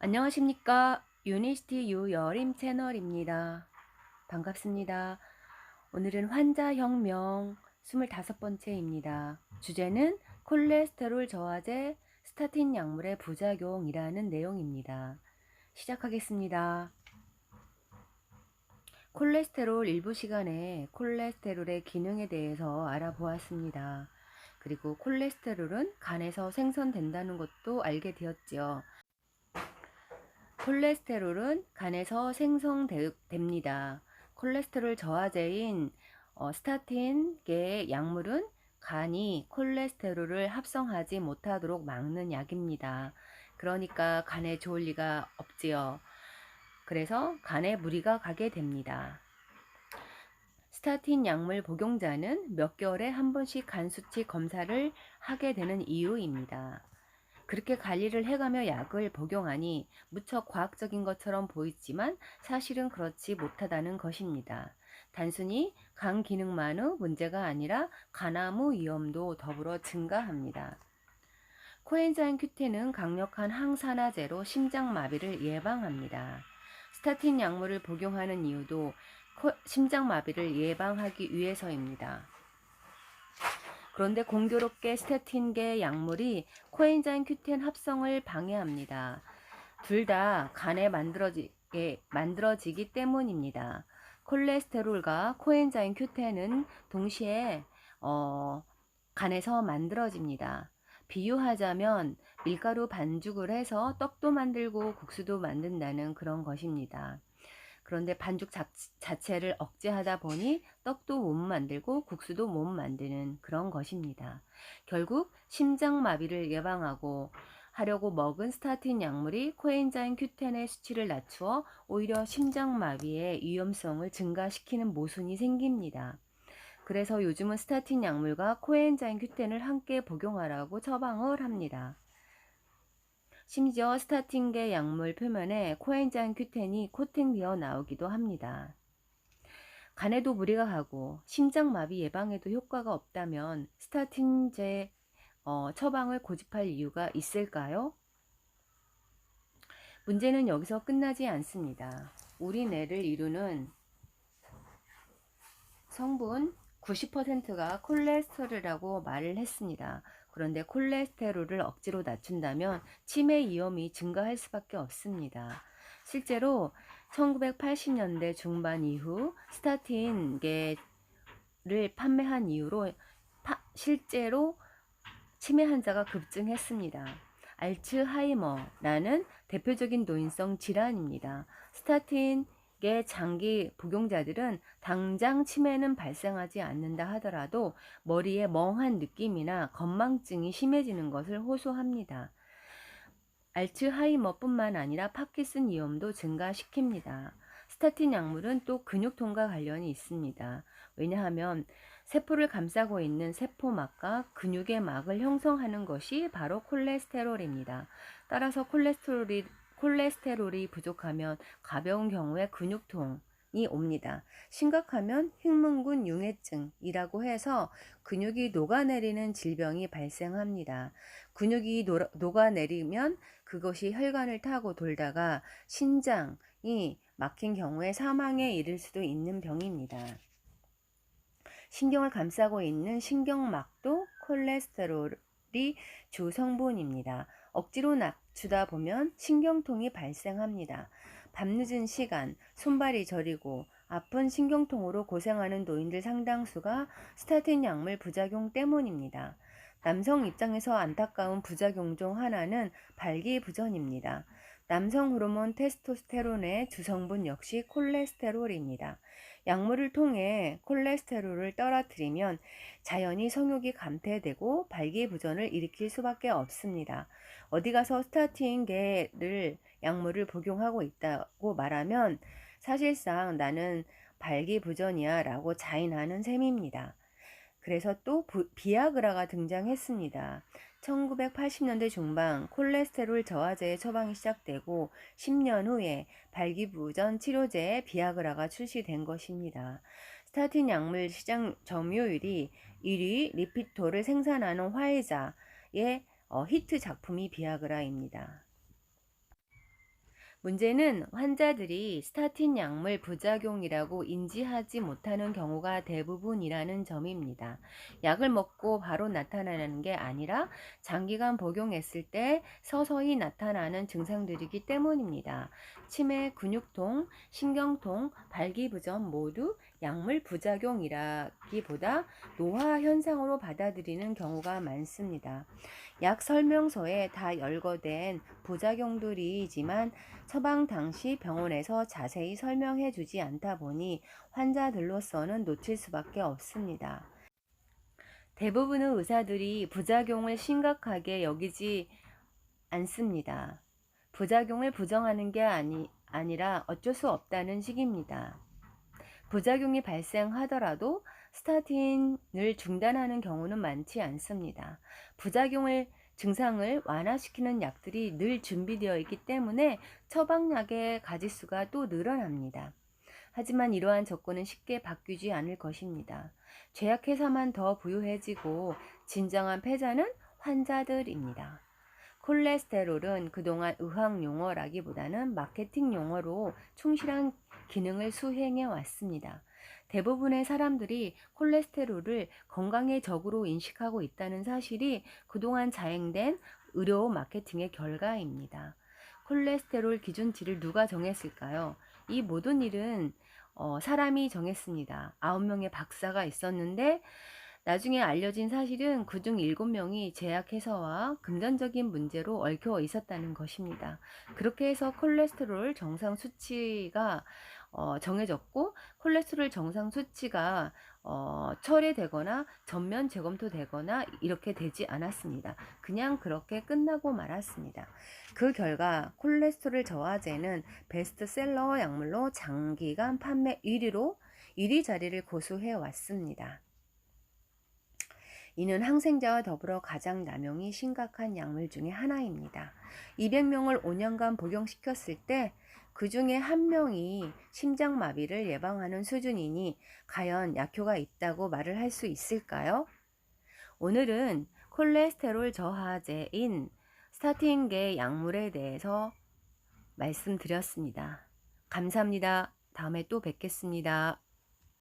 안녕하십니까. 유니스티 유여림 채널입니다. 반갑습니다. 오늘은 환자혁명 25번째입니다. 주제는 콜레스테롤 저하제 스타틴 약물의 부작용이라는 내용입니다. 시작하겠습니다. 콜레스테롤 일부 시간에 콜레스테롤의 기능에 대해서 알아보았습니다. 그리고 콜레스테롤은 간에서 생성된다는 것도 알게 되었지요. 콜레스테롤은 간에서 생성됩니다. 콜레스테롤 저하제인 스타틴계의 약물은 간이 콜레스테롤을 합성하지 못하도록 막는 약입니다. 그러니까 간에 좋을 리가 없지요. 그래서 간에 무리가 가게 됩니다. 스타틴 약물 복용자는 몇 개월에 한 번씩 간 수치 검사를 하게 되는 이유입니다. 그렇게 관리를 해가며 약을 복용하니 무척 과학적인 것처럼 보이지만 사실은 그렇지 못하다는 것입니다. 단순히 간 기능만의 문제가 아니라 간암의 위험도 더불어 증가합니다. 코엔자임 Q10은 강력한 항산화제로 심장마비를 예방합니다. 스타틴 약물을 복용하는 이유도 심장마비를 예방하기 위해서입니다. 그런데 공교롭게 스타틴계 약물이 코엔자임 Q10 합성을 방해합니다. 둘 다 간에 만들어지기 때문입니다. 콜레스테롤과 코엔자임 Q10은 동시에 간에서 만들어집니다. 비유하자면 밀가루 반죽을 해서 떡도 만들고 국수도 만든다는 그런 것입니다. 그런데 반죽 자체를 억제하다 보니 떡도 못 만들고 국수도 못 만드는 그런 것입니다. 결국 심장마비를 예방하고 하려고 먹은 스타틴 약물이 코엔자임 Q10의 수치를 낮추어 오히려 심장마비의 위험성을 증가시키는 모순이 생깁니다. 그래서 요즘은 스타틴 약물과 코엔자임 Q10을 함께 복용하라고 처방을 합니다. 심지어 스타틴계 약물 표면에 코엔자임 Q10이 코팅되어 나오기도 합니다. 간에도 무리가 가고 심장마비 예방에도 효과가 없다면 스타틴제 처방을 고집할 이유가 있을까요? 문제는 여기서 끝나지 않습니다. 우리 뇌를 이루는 성분 90%가 콜레스테롤이라고 말을 했습니다. 그런데 콜레스테롤을 억지로 낮춘다면 치매 위험이 증가할 수밖에 없습니다. 실제로 1980년대 중반 이후 스타틴계를 판매한 이후로 실제로 치매 환자가 급증했습니다. 알츠하이머라는 대표적인 노인성 질환입니다. 스타틴의 장기 복용자들은 당장 치매는 발생하지 않는다 하더라도 머리에 멍한 느낌이나 건망증이 심해지는 것을 호소합니다. 알츠하이머뿐만 아니라 파킨슨 위험도 증가시킵니다. 스타틴 약물은 또 근육통과 관련이 있습니다. 왜냐하면 세포를 감싸고 있는 세포막과 근육의 막을 형성하는 것이 바로 콜레스테롤입니다. 따라서 콜레스테롤이 부족하면 가벼운 경우에 근육통이 옵니다. 심각하면 흉문근 융해증이라고 해서 근육이 녹아내리는 질병이 발생합니다. 근육이 녹아내리면 그것이 혈관을 타고 돌다가 신장이 막힌 경우에 사망에 이를 수도 있는 병입니다. 신경을 감싸고 있는 신경막도 콜레스테롤이 주 성분입니다. 억지로 낮추다 보면 신경통이 발생합니다. 밤늦은 시간, 손발이 저리고 아픈 신경통으로 고생하는 노인들 상당수가 스타틴 약물 부작용 때문입니다. 남성 입장에서 안타까운 부작용 중 하나는 발기부전입니다. 남성 호르몬 테스토스테론의 주성분 역시 콜레스테롤입니다. 약물을 통해 콜레스테롤을 떨어뜨리면 자연히 성욕이 감퇴되고 발기부전을 일으킬 수밖에 없습니다. 어디 가서 스타틴계를 약물을 복용하고 있다고 말하면 사실상 나는 발기부전이야 라고 자인하는 셈입니다. 그래서 또 비아그라가 등장했습니다. 1980년대 중반 콜레스테롤 저하제의 처방이 시작되고 10년 후에 발기부전 치료제의 비아그라가 출시된 것입니다. 스타틴 약물 시장 점유율이 1위 리피토를 생산하는 화이자의 히트 작품이 비아그라입니다. 문제는 환자들이 스타틴 약물 부작용이라고 인지하지 못하는 경우가 대부분이라는 점입니다. 약을 먹고 바로 나타나는 게 아니라 장기간 복용했을 때 서서히 나타나는 증상들이기 때문입니다. 치매, 근육통, 신경통, 발기부전 모두 약물 부작용이라기보다 노화 현상으로 받아들이는 경우가 많습니다. 약 설명서에 다 열거된 부작용들이지만 처방 당시 병원에서 자세히 설명해 주지 않다 보니 환자들로서는 놓칠 수밖에 없습니다. 대부분의 의사들이 부작용을 심각하게 여기지 않습니다. 부작용을 부정하는 게 아니라 어쩔 수 없다는 식입니다. 부작용이 발생하더라도 스타틴을 중단하는 경우는 많지 않습니다. 증상을 완화시키는 약들이 늘 준비되어 있기 때문에 처방약의 가짓수가 또 늘어납니다. 하지만 이러한 조건은 쉽게 바뀌지 않을 것입니다. 제약회사만 더 부유해지고 진정한 패자는 환자들입니다. 콜레스테롤은 그동안 의학 용어라기보다는 마케팅 용어로 충실한 기능을 수행해 왔습니다. 대부분의 사람들이 콜레스테롤을 건강의 적으로 인식하고 있다는 사실이 그동안 자행된 의료 마케팅의 결과입니다. 콜레스테롤 기준치를 누가 정했을까요? 이 모든 일은 사람이 정했습니다. 9명의 박사가 있었는데 나중에 알려진 사실은 그중 7명이 제약회사와 금전적인 문제로 얽혀 있었다는 것입니다. 그렇게 해서 콜레스테롤 정상 수치가 정해졌고 콜레스테롤 정상 수치가 철회되거나 전면 재검토되거나 이렇게 되지 않았습니다. 그냥 그렇게 끝나고 말았습니다. 그 결과 콜레스테롤 저하제는 베스트셀러 약물로 장기간 판매 1위 자리를 고수해 왔습니다. 이는 항생제와 더불어 가장 남용이 심각한 약물 중에 하나입니다. 200명을 5년간 복용시켰을 때 그 중에 1명이 심장마비를 예방하는 수준이니 과연 약효가 있다고 말을 할 수 있을까요? 오늘은 콜레스테롤 저하제인 스타틴계 약물에 대해서 말씀드렸습니다. 감사합니다. 다음에 또 뵙겠습니다.